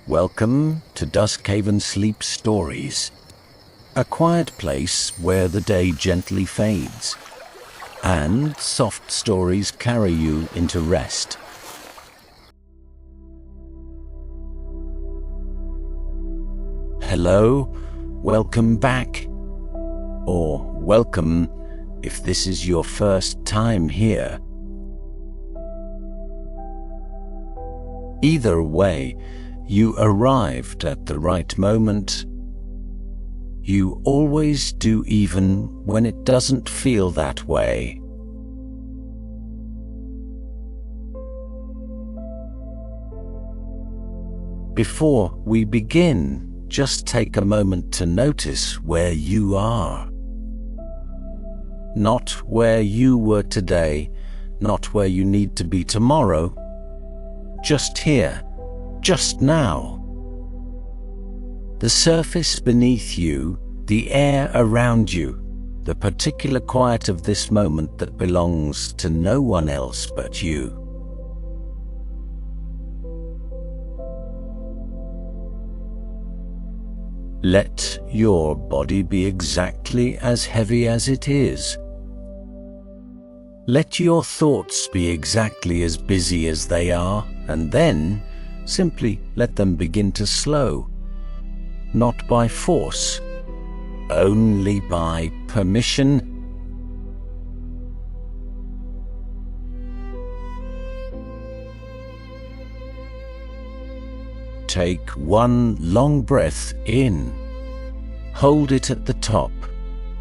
Welcome to Duskhaven Sleep Stories, a quiet place where the day gently fades, and soft stories carry you into rest. Hello, welcome back, or welcome if this is your first time here. Either way, you arrived at the right moment. You always do, even when it doesn't feel that way. Before we begin, just take a moment to notice where you are. Not where you were today, not where you need to be tomorrow. Just here, just now. The surface beneath you, the air around you, the particular quiet of this moment that belongs to no one else but you. Let your body be exactly as heavy as it is. Let your thoughts be exactly as busy as they are, and then simply let them begin to slow. Not by force, only by permission. Take one long breath in. Hold it at the top,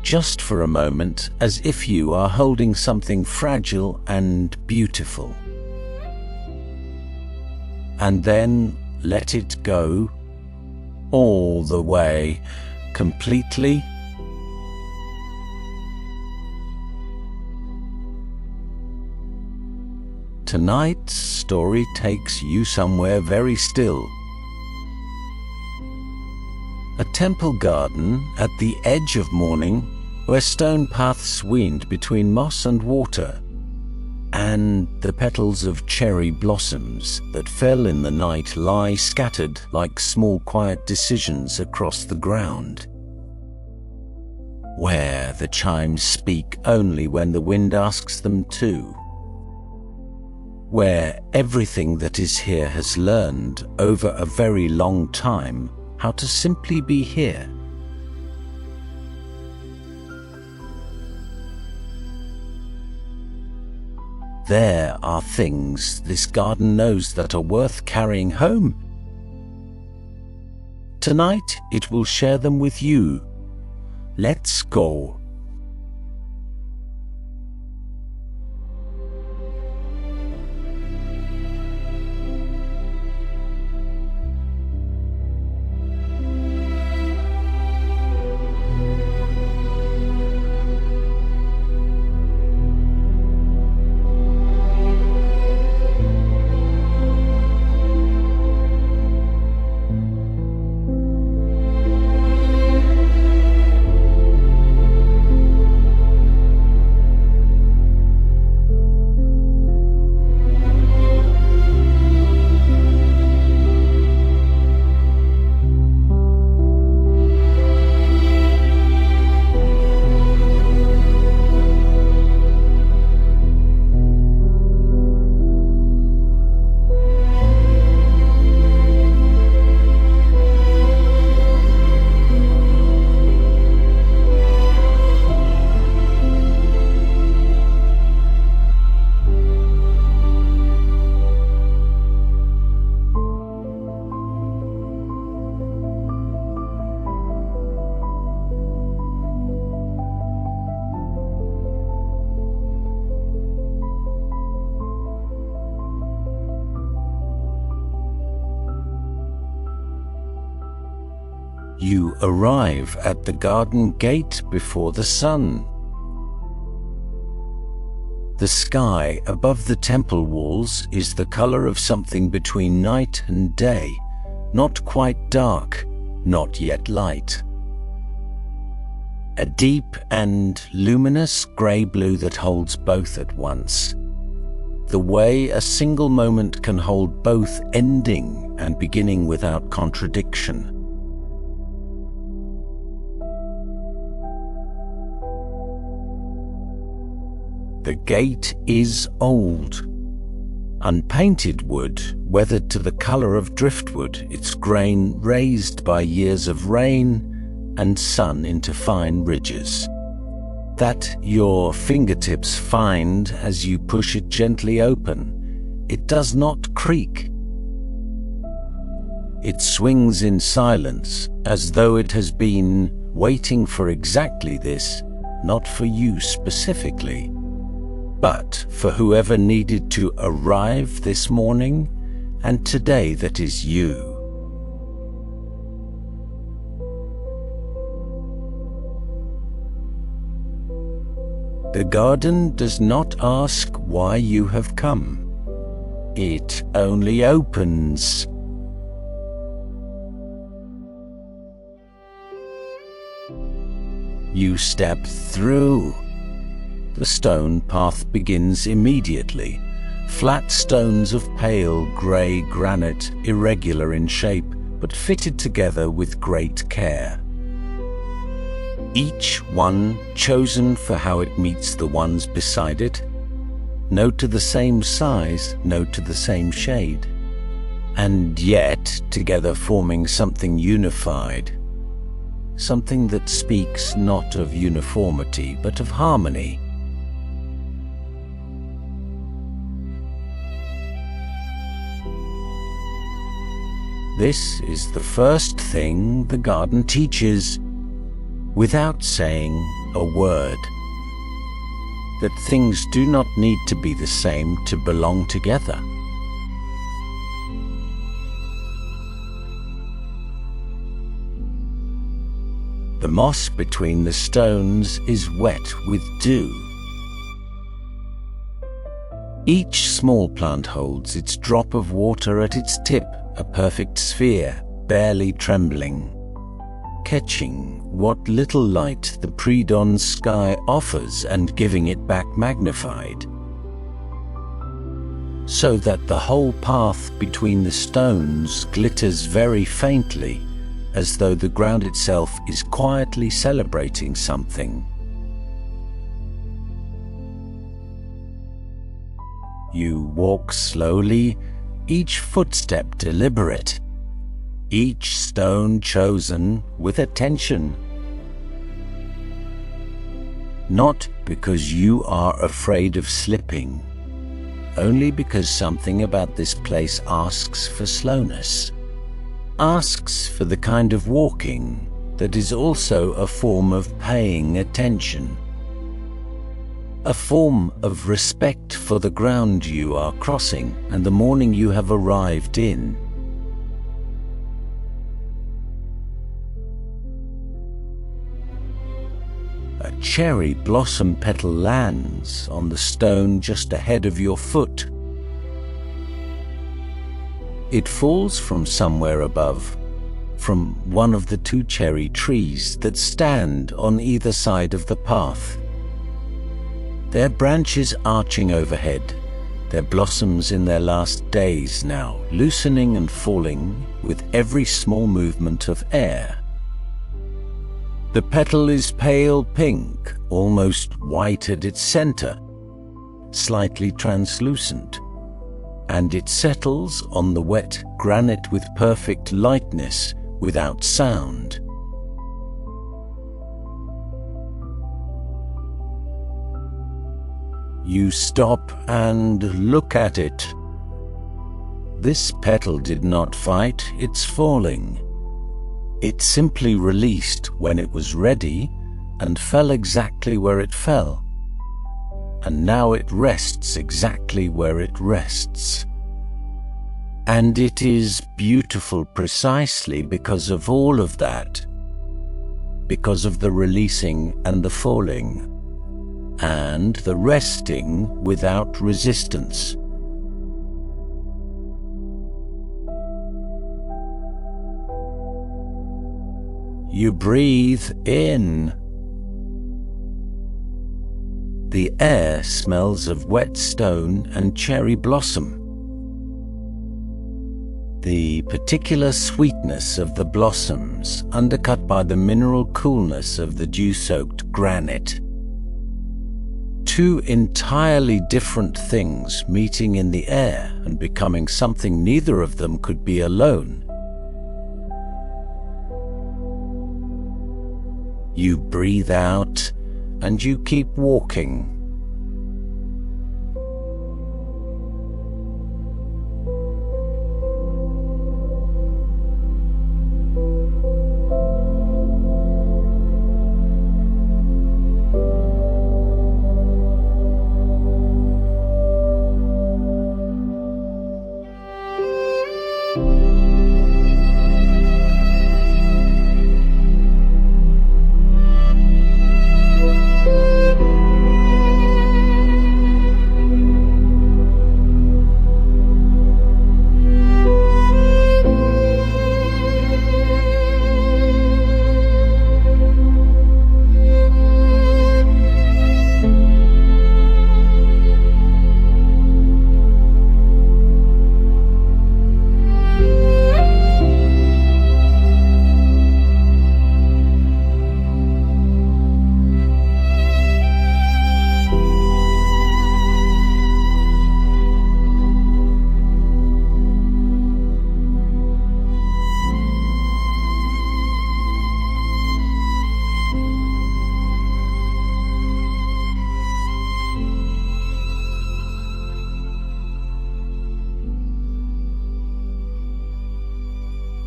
just for a moment, as if you are holding something fragile and beautiful. And then let it go, all the way, completely. Tonight's story takes you somewhere very still. A temple garden at the edge of morning, where stone paths wind between moss and water, and the petals of cherry blossoms that fell in the night lie scattered like small quiet decisions across the ground. Where the chimes speak only when the wind asks them to. Where everything that is here has learned over a very long time how to simply be here. There are things this garden knows that are worth carrying home. Tonight it will share them with you. Let's go. You arrive at the garden gate before the sun. The sky above the temple walls is the color of something between night and day, not quite dark, not yet light. A deep and luminous grey blue that holds both at once. the way a single moment can hold both ending and beginning without contradiction. The gate is old. Unpainted wood, weathered to the color of driftwood, its grain raised by years of rain and sun into fine ridges that your fingertips find as you push it gently open. It does not creak. It swings in silence, as though it has been waiting for exactly this, not for you specifically, but for whoever needed to arrive this morning and today that is you. The garden does not ask why you have come. It only opens. You step through. The stone path begins immediately. Flat stones of pale grey granite, irregular in shape, but fitted together with great care. Each one chosen for how it meets the ones beside it, no to the same size, no to the same shade, and yet together forming something unified, something that speaks not of uniformity but of harmony. This is the first thing the garden teaches, without saying a word, that things do not need to be the same to belong together. The moss between the stones is wet with dew. Each small plant holds its drop of water at its tip, a perfect sphere, barely trembling, catching what little light the pre-dawn sky offers and giving it back magnified, so that the whole path between the stones glitters very faintly, as though the ground itself is quietly celebrating something. You walk slowly, each footstep deliberate, each stone chosen with attention. Not because you are afraid of slipping, only because something about this place asks for slowness, asks for the kind of walking that is also a form of paying attention, a form of respect for the ground you are crossing and the morning you have arrived in. A cherry blossom petal lands on the stone just ahead of your foot. It falls from somewhere above, from one of the 2 cherry trees that stand on either side of the path, their branches arching overhead, their blossoms in their last days now, loosening and falling with every small movement of air. The petal is pale pink, almost white at its center, slightly translucent, and it settles on the wet granite with perfect lightness, without sound. You stop and look at it. This petal did not fight its falling. It simply released when it was ready and fell exactly where it fell. And now it rests exactly where it rests. And it is beautiful precisely because of all of that, because of the releasing and the falling, and the resting without resistance. You breathe in. The air smells of wet stone and cherry blossom. The particular sweetness of the blossoms, undercut by the mineral coolness of the dew-soaked granite. Two entirely different things meeting in the air and becoming something neither of them could be alone. You breathe out and you keep walking.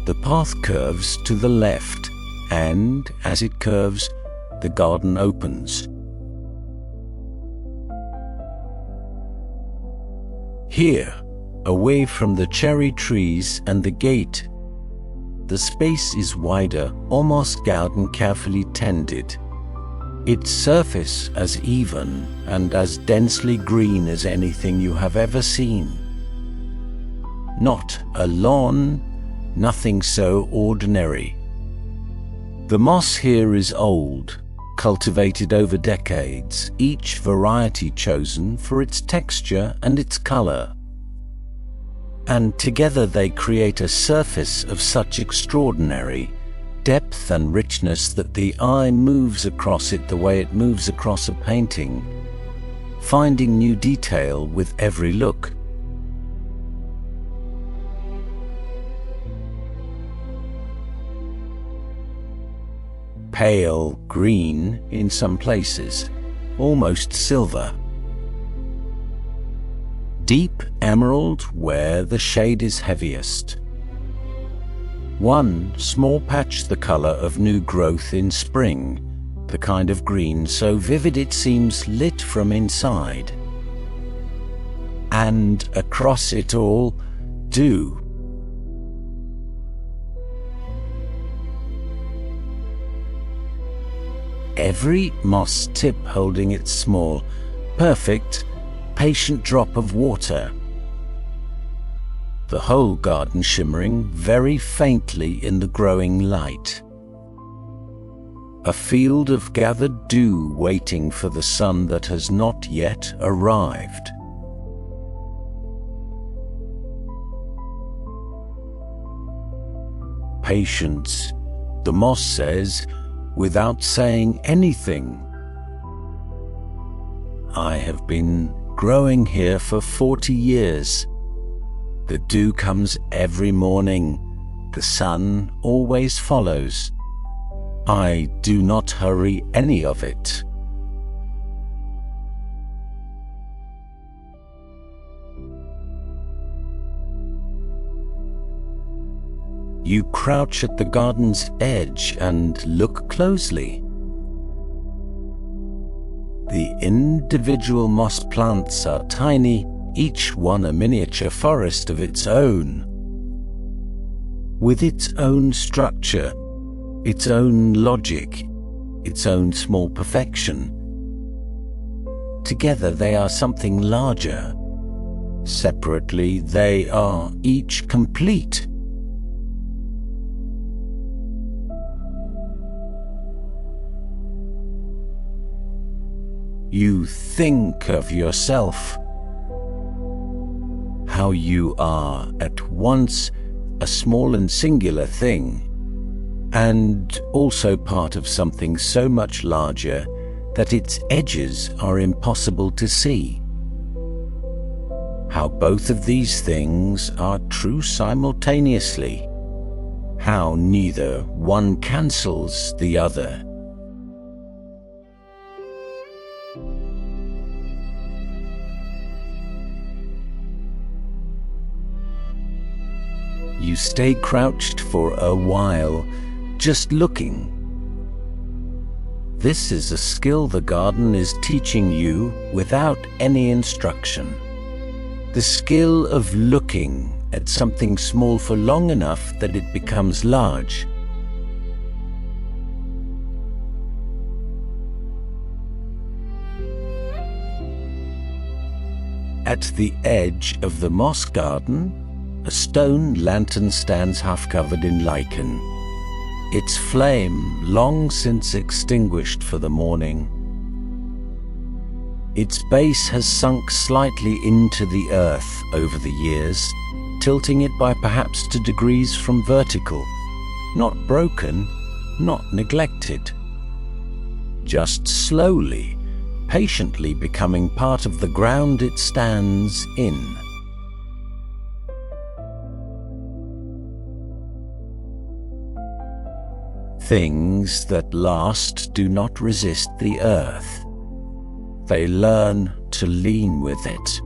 The path curves to the left, and as it curves, the garden opens. Here, away from the cherry trees and the gate, the space is wider, almost garden carefully tended. Its surface as even and as densely green as anything you have ever seen. Not a lawn, nothing so ordinary. The moss here is old, cultivated over decades, each variety chosen for its texture and its color. And together they create a surface of such extraordinary depth and richness that the eye moves across it the way it moves across a painting, finding new detail with every look. Pale green in some places, almost silver. Deep emerald where the shade is heaviest. One small patch the color of new growth in spring, the kind of green so vivid it seems lit from inside. And across it all, dew. Every moss tip holding its small, perfect, patient drop of water. The whole garden shimmering very faintly in the growing light. A field of gathered dew waiting for the sun that has not yet arrived. Patience, the moss says, without saying anything. I have been growing here for 40 years. The dew comes every morning. The sun always follows. I do not hurry any of it. You crouch at the garden's edge and look closely. The individual moss plants are tiny, each one a miniature forest of its own, with its own structure, its own logic, its own small perfection. Together they are something larger. Separately they are each complete. you think of yourself. How you are at once a small and singular thing, and also part of something so much larger that its edges are impossible to see. How both of these things are true simultaneously. How neither one cancels the other. You stay crouched for a while, just looking. This is a skill the garden is teaching you without any instruction. The skill of looking at something small for long enough that it becomes large. At the edge of the moss garden, a stone lantern stands half-covered in lichen, its flame long since extinguished for the morning. Its base has sunk slightly into the earth over the years, tilting it by perhaps 2 degrees from vertical. Not broken, not neglected. Just slowly, patiently becoming part of the ground it stands in. Things that last do not resist the earth. They learn to lean with it.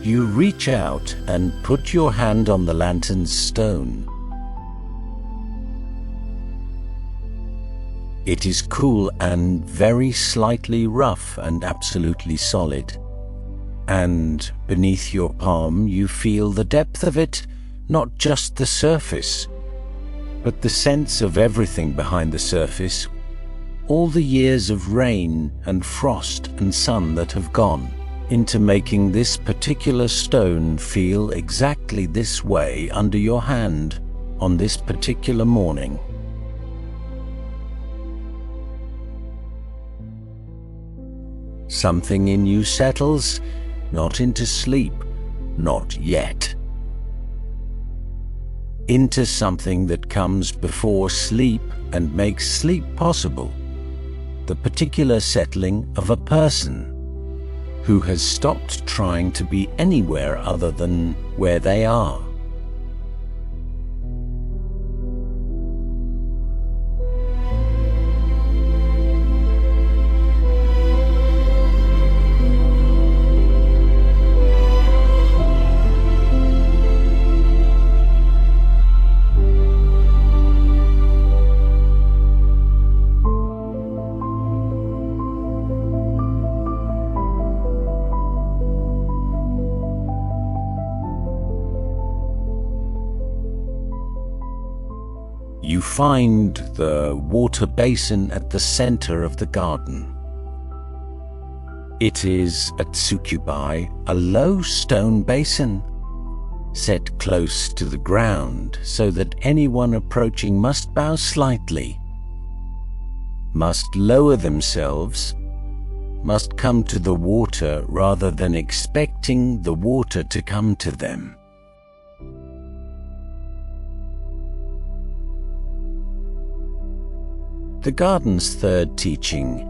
You reach out and put your hand on the lantern's stone. It is cool and very slightly rough and absolutely solid. And beneath your palm you feel the depth of it, not just the surface, but the sense of everything behind the surface, all the years of rain and frost and sun that have gone into making this particular stone feel exactly this way under your hand on this particular morning. Something in you settles, not into sleep, not yet. Into something that comes before sleep and makes sleep possible. The particular settling of a person who has stopped trying to be anywhere other than where they are. You find the water basin at the center of the garden. It is a tsukubai, a low stone basin, set close to the ground so that anyone approaching must bow slightly, must lower themselves, must come to the water rather than expecting the water to come to them. The garden's third teaching: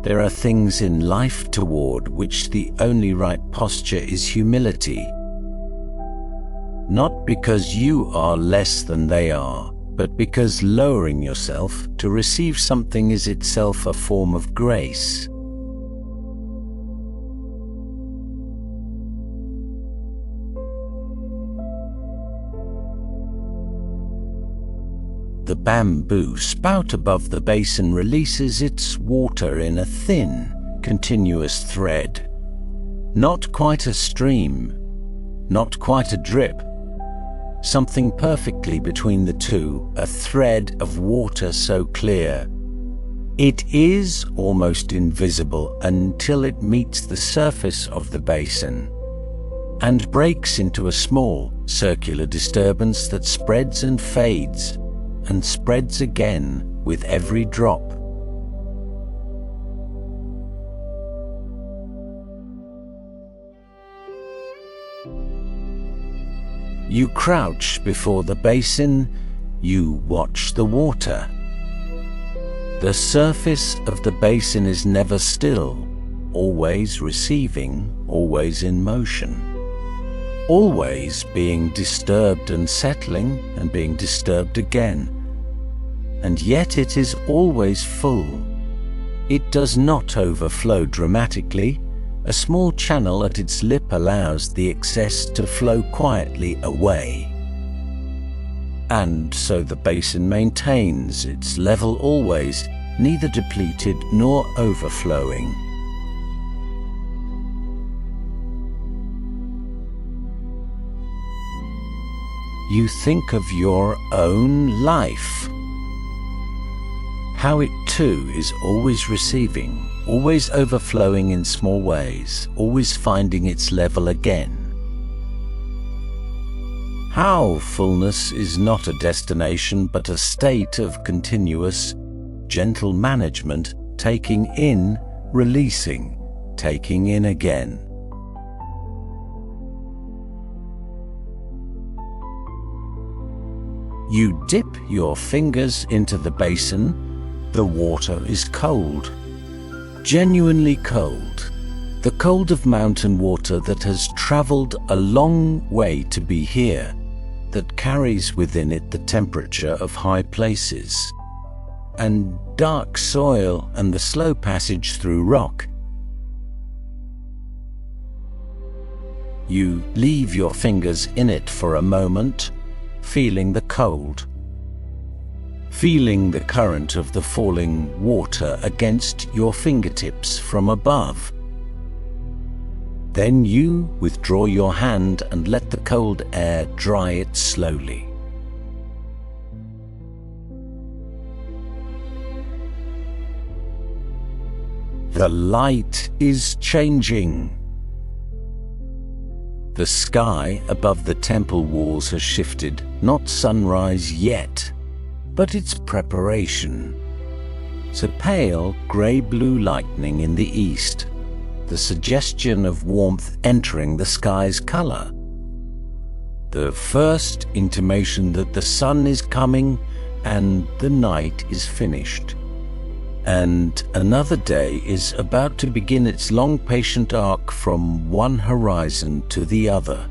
there are things in life toward which the only right posture is humility. Not because you are less than they are, but because lowering yourself to receive something is itself a form of grace. The bamboo spout above the basin releases its water in a thin, continuous thread. Not quite a stream, not quite a drip. Something perfectly between the two, a thread of water so clear. It is almost invisible until it meets the surface of the basin and breaks into a small, circular disturbance that spreads and fades, and spreads again with every drop. You crouch before the basin, you watch the water. The surface of the basin is never still, always receiving, always in motion, always being disturbed and settling and being disturbed again. And yet it is always full. It does not overflow dramatically. A small channel at its lip allows the excess to flow quietly away. And so the basin maintains its level always, neither depleted nor overflowing. You think of your own life, how it too is always receiving, always overflowing in small ways, always finding its level again. How fullness is not a destination but a state of continuous, gentle management, taking in, releasing, taking in again. You dip your fingers into the basin. The water is cold, genuinely cold, the cold of mountain water that has traveled a long way to be here, that carries within it the temperature of high places, and dark soil and the slow passage through rock. You leave your fingers in it for a moment, feeling the cold, feeling the current of the falling water against your fingertips from above. Then you withdraw your hand and let the cold air dry it slowly. The light is changing. The sky above the temple walls has shifted, not sunrise yet, but its preparation. So pale grey-blue lightning in the east, the suggestion of warmth entering the sky's color. The first intimation that the sun is coming and the night is finished. And another day is about to begin its long patient arc from one horizon to the other.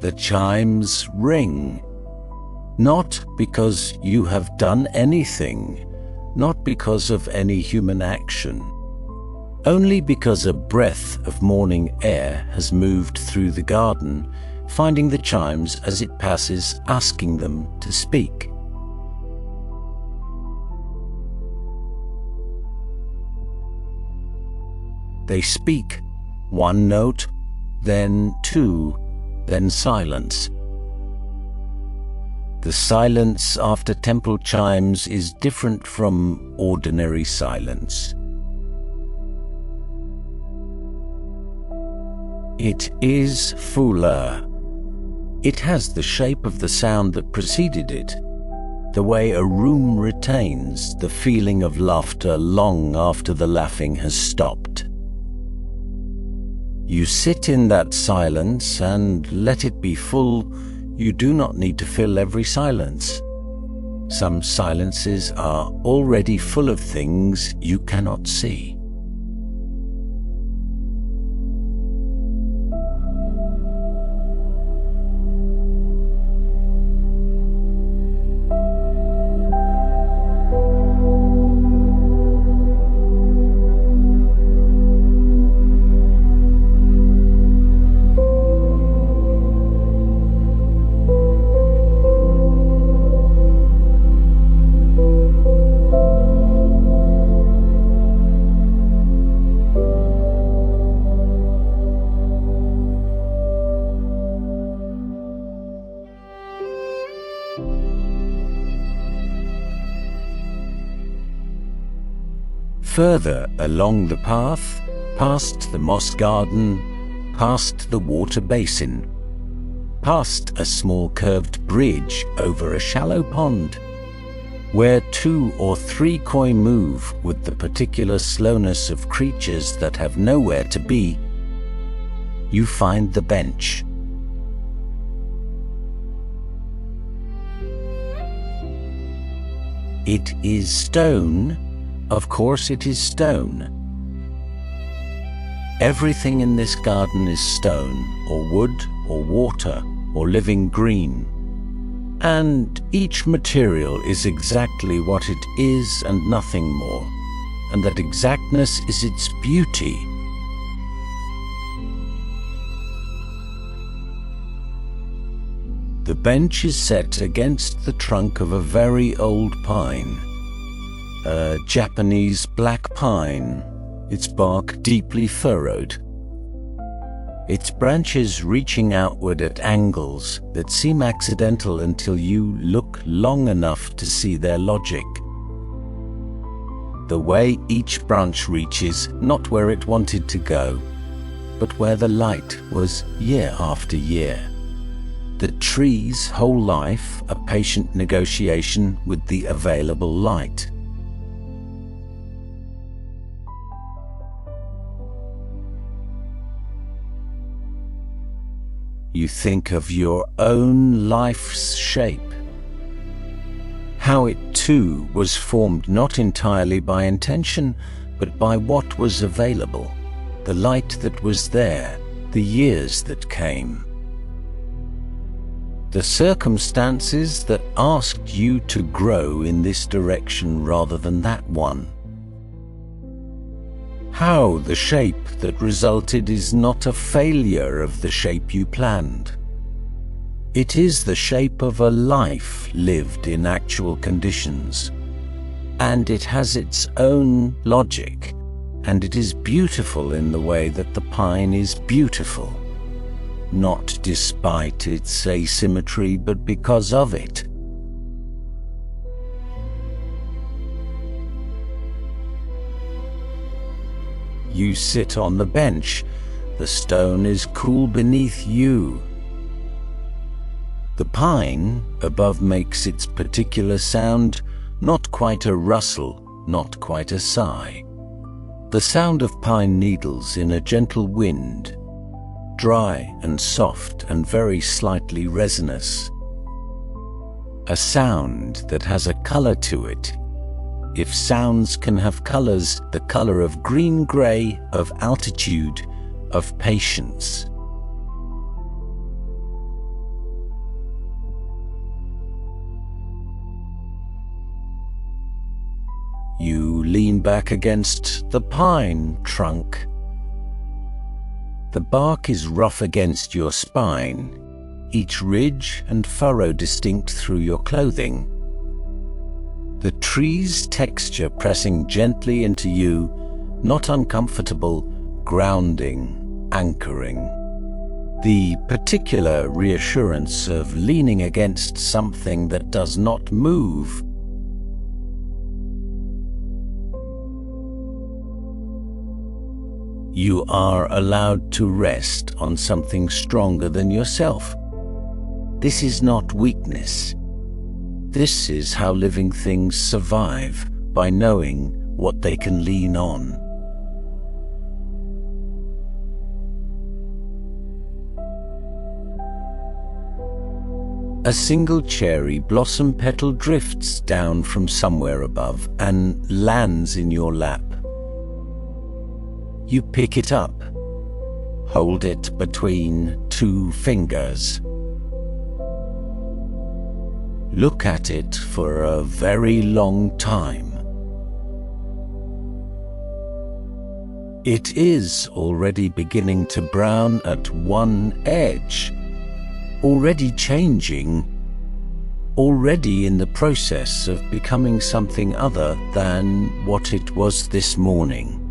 The chimes ring, not because you have done anything, not because of any human action, only because a breath of morning air has moved through the garden, finding the chimes as it passes, asking them to speak. They speak, one note, then two, then silence. The silence after temple chimes is different from ordinary silence. It is fuller. It has the shape of the sound that preceded it, the way a room retains the feeling of laughter long after the laughing has stopped. You sit in that silence and let it be full. You do not need to fill every silence. Some silences are already full of things you cannot see. Further along the path, past the moss garden, past the water basin, past a small curved bridge over a shallow pond, where 2 or 3 koi move with the particular slowness of creatures that have nowhere to be, you find the bench. It is stone. Of course it is stone. Everything in this garden is stone, or wood, or water, or living green. And each material is exactly what it is and nothing more, and that exactness is its beauty. The bench is set against the trunk of a very old pine, a Japanese black pine, its bark deeply furrowed, its branches reaching outward at angles that seem accidental until you look long enough to see their logic. The way each branch reaches not where it wanted to go, but where the light was year after year. The tree's whole life a patient negotiation with the available light. You think of your own life's shape, how it too was formed not entirely by intention, but by what was available, the light that was there, the years that came, the circumstances that asked you to grow in this direction rather than that one. How the shape that resulted is not a failure of the shape you planned. It is the shape of a life lived in actual conditions, and it has its own logic, and it is beautiful in the way that the pine is beautiful, not despite its asymmetry, but because of it. You sit on the bench. The stone is cool beneath you. The pine above makes its particular sound, not quite a rustle, not quite a sigh. The sound of pine needles in a gentle wind, dry and soft and very slightly resinous. A sound that has a color to it. If sounds can have colors, the color of green-gray, of altitude, of patience. You lean back against the pine trunk. The bark is rough against your spine, each ridge and furrow distinct through your clothing. The tree's texture pressing gently into you, not uncomfortable, grounding, anchoring. The particular reassurance of leaning against something that does not move. You are allowed to rest on something stronger than yourself. This is not weakness. This is how living things survive, by knowing what they can lean on. A single cherry blossom petal drifts down from somewhere above and lands in your lap. You pick it up, hold it between 2 fingers. Look at it for a very long time. It is already beginning to brown at one edge, already changing, already in the process of becoming something other than what it was this morning.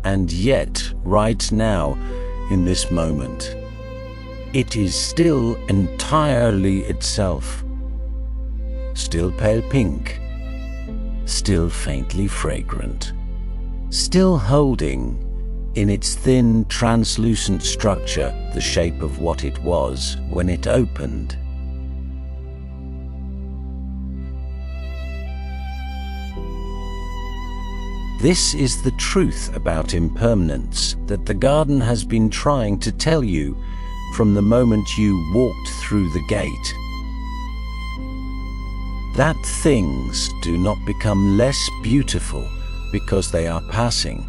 And yet, right now, in this moment, it is still entirely itself. Still pale pink, still faintly fragrant, still holding, in its thin, translucent structure, the shape of what it was when it opened. This is the truth about impermanence that the garden has been trying to tell you from the moment you walked through the gate. That things do not become less beautiful because they are passing.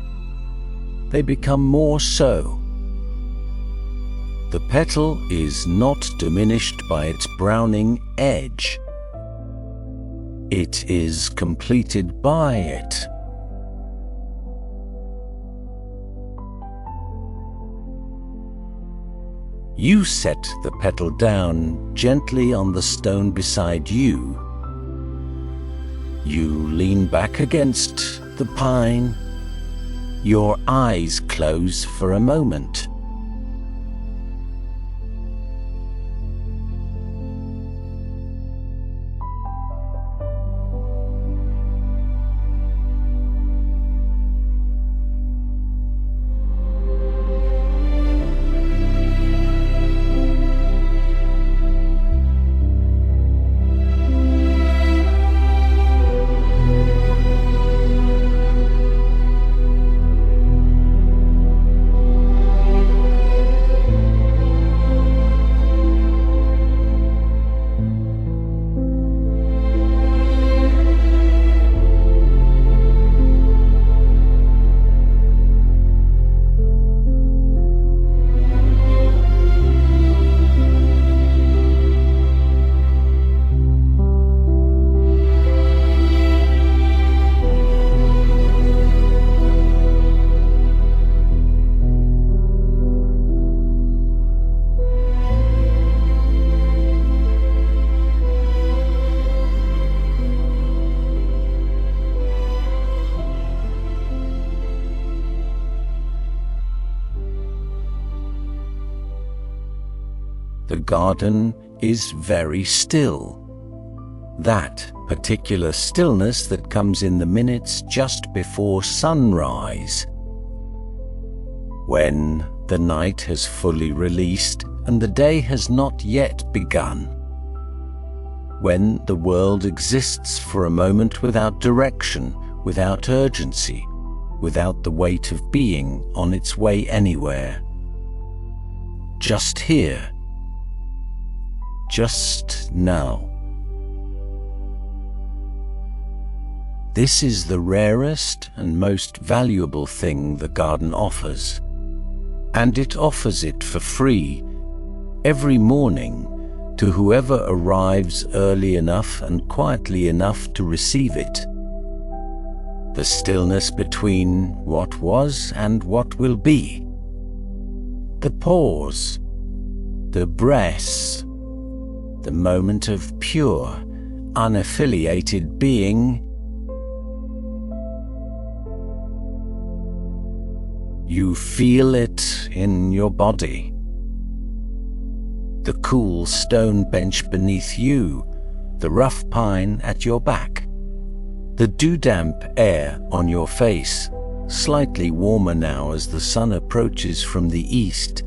They become more so. The petal is not diminished by its browning edge. It is completed by it. You set the petal down gently on the stone beside you. You lean back against the pine. Your eyes close for a moment. The garden is very still. That particular stillness that comes in the minutes just before sunrise, when the night has fully released and the day has not yet begun, when the world exists for a moment without direction, without urgency, without the weight of being on its way anywhere. Just here. Just now. This is the rarest and most valuable thing the garden offers, and it offers it for free every morning to whoever arrives early enough and quietly enough to receive it. The stillness between what was and what will be. The pause, the breaths, the moment of pure, unaffiliated being. You feel it in your body. The cool stone bench beneath you, the rough pine at your back, the dew-damp air on your face, slightly warmer now as the sun approaches from the east.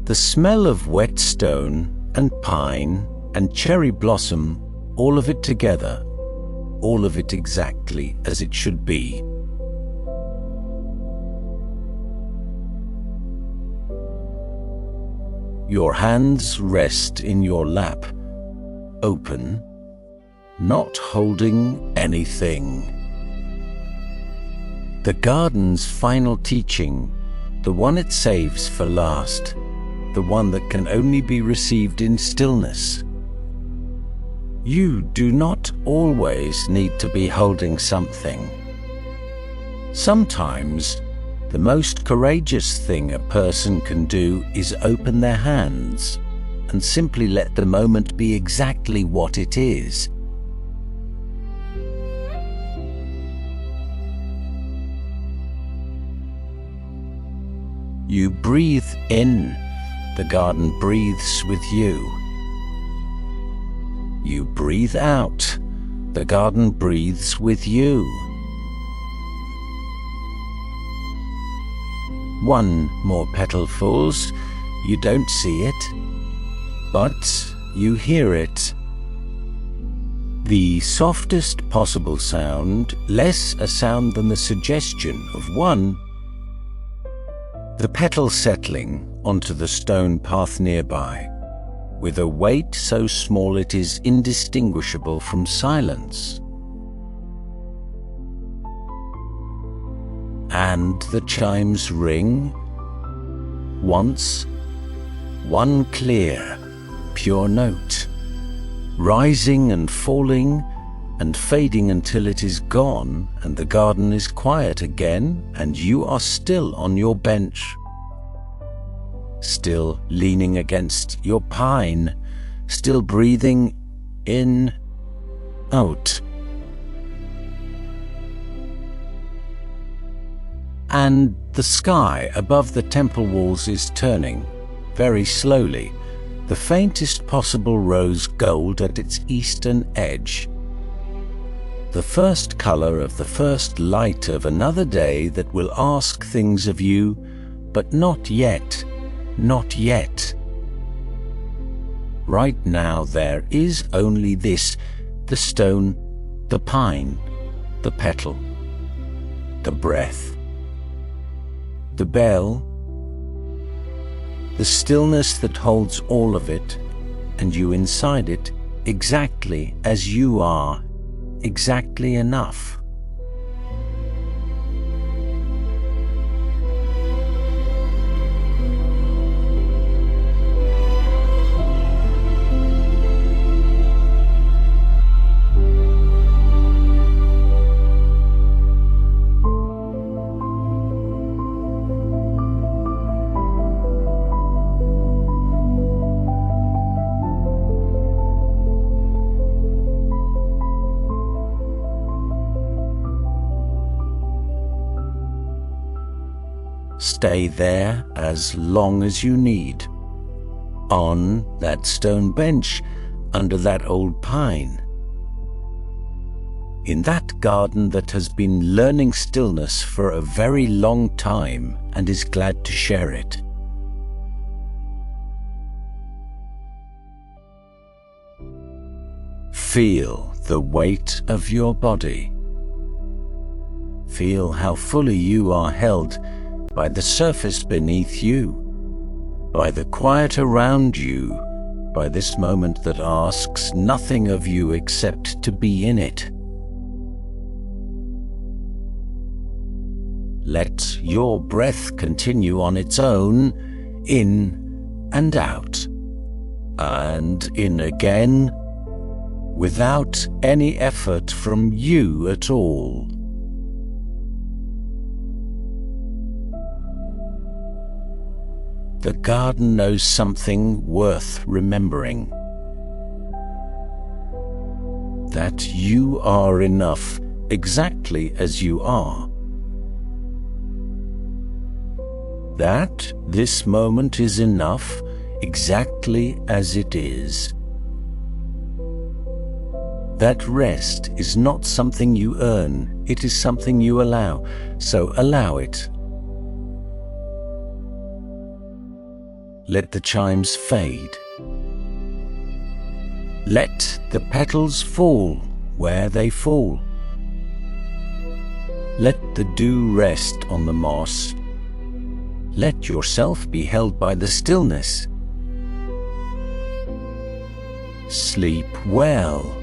The smell of wet stone and pine and cherry blossom, all of it together, all of it exactly as it should be. Your hands rest in your lap, open, not holding anything. The garden's final teaching, the one it saves for last, the one that can only be received in stillness. You do not always need to be holding something. Sometimes, the most courageous thing a person can do is open their hands and simply let the moment be exactly what it is. You breathe in, the garden breathes with you. You breathe out, the garden breathes with you. One more petal falls. You don't see it, but you hear it. The softest possible sound, less a sound than the suggestion of one. The petal settling onto the stone path nearby, with a weight so small it is indistinguishable from silence. And the chimes ring. Once, one clear, pure note, rising and falling and fading until it is gone and the garden is quiet again and you are still on your bench, still leaning against your pine, still breathing in, out. And the sky above the temple walls is turning, very slowly, the faintest possible rose gold at its eastern edge. The first color of the first light of another day that will ask things of you, but not yet, not yet. Right now there is only this, the stone, the pine, the petal, the breath, the bell, the stillness that holds all of it, and you inside it, exactly as you are, exactly enough. Stay there as long as you need, on that stone bench under that old pine, in that garden that has been learning stillness for a very long time and is glad to share it. Feel the weight of your body. Feel how fully you are held by the surface beneath you, by the quiet around you, by this moment that asks nothing of you except to be in it. Let your breath continue on its own, in and out, and in again, without any effort from you at all. The garden knows something worth remembering. That you are enough exactly as you are. That this moment is enough exactly as it is. That rest is not something you earn, it is something you allow, so allow it. Let the chimes fade. Let the petals fall where they fall. Let the dew rest on the moss. Let yourself be held by the stillness. Sleep well.